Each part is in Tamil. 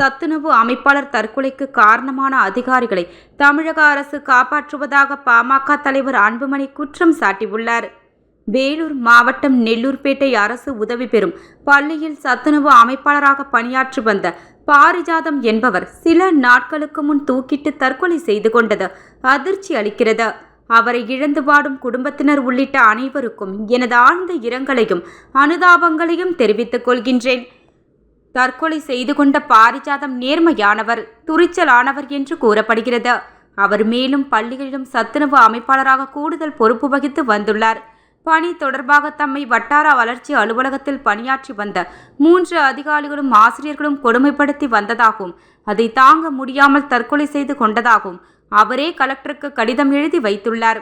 சத்துணவு அமைப்பாளர் தற்கொலைக்கு காரணமான அதிகாரிகளை தமிழக அரசு காப்பாற்றுவதாக பாமக தலைவர் அன்புமணி குற்றம் சாட்டியுள்ளார். வேலூர் மாவட்டம் நெல்லூர்பேட்டை அரசு உதவி பெறும் பள்ளியில் சத்துணவு அமைப்பாளராக பணியாற்றி வந்த பாரிஜாதம் என்பவர் சில நாட்களுக்கு முன் தூக்கிட்டு தற்கொலை செய்து கொண்டது அதிர்ச்சி அளிக்கிறது. அவரை இழந்து வாடும் குடும்பத்தினர் உள்ளிட்ட அனைவருக்கும் எனது ஆழ்ந்த இரங்கலையும் அனுதாபங்களையும் தெரிவித்துக் கொள்கின்றேன். தற்கொலை செய்து கொண்ட பாரிஜாதம் நேர்மையானவர், துணிச்சலானவர் என்று கூறப்படுகிறது. அவர் மேலும் பள்ளிகளிலும் சத்துணவு அமைப்பாளராக கூடுதல் பொறுப்பு வகித்து வந்துள்ளார். பணி தொடர்பாக தம்மை வட்டார வளர்ச்சி அலுவலகத்தில் பணியாற்றி வந்த 3 அதிகாரிகளும் ஆசிரியர்களும் கொடுமைப்படுத்தி வந்ததாகவும் அதை தாங்க முடியாமல் தற்கொலை செய்து கொண்டதாகவும் அவரே கலெக்டருக்கு கடிதம் எழுதி வைத்துள்ளார்.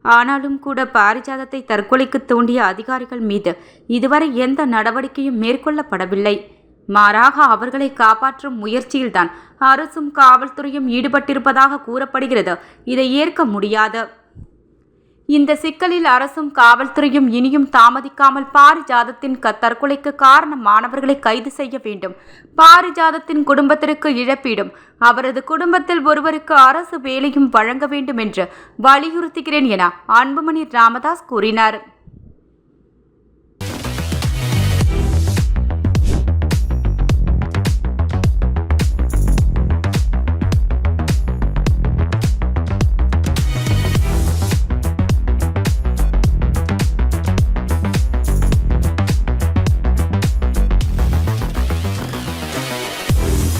ஆனாலும் கூட பாரிஜாதத்தை தற்கொலைக்கு தூண்டிய அதிகாரிகள் மீது இதுவரை எந்த நடவடிக்கையும் மேற்கொள்ளப்படவில்லை. மாறாக அவர்களை காப்பாற்றும் முயற்சியில்தான் அரசும் காவல்துறையும் ஈடுபட்டிருப்பதாக கூறப்படுகிறது. இதை ஏற்க முடியாது. இந்த சிக்கலில் அரசும் காவல்துறையும் இனியும் தாமதிக்காமல் பாரிஜாதத்தின் தற்கொலைக்கு காரணமானவர்களை கைது செய்ய வேண்டும். பாரிஜாதத்தின் குடும்பத்திற்கு இழப்பீடும் அவரது குடும்பத்தில் ஒருவருக்கு அரசு வேலையும் வழங்க வேண்டும் என்று வலியுறுத்துகிறேன் என அன்புமணி ராமதாஸ் கூறினார்.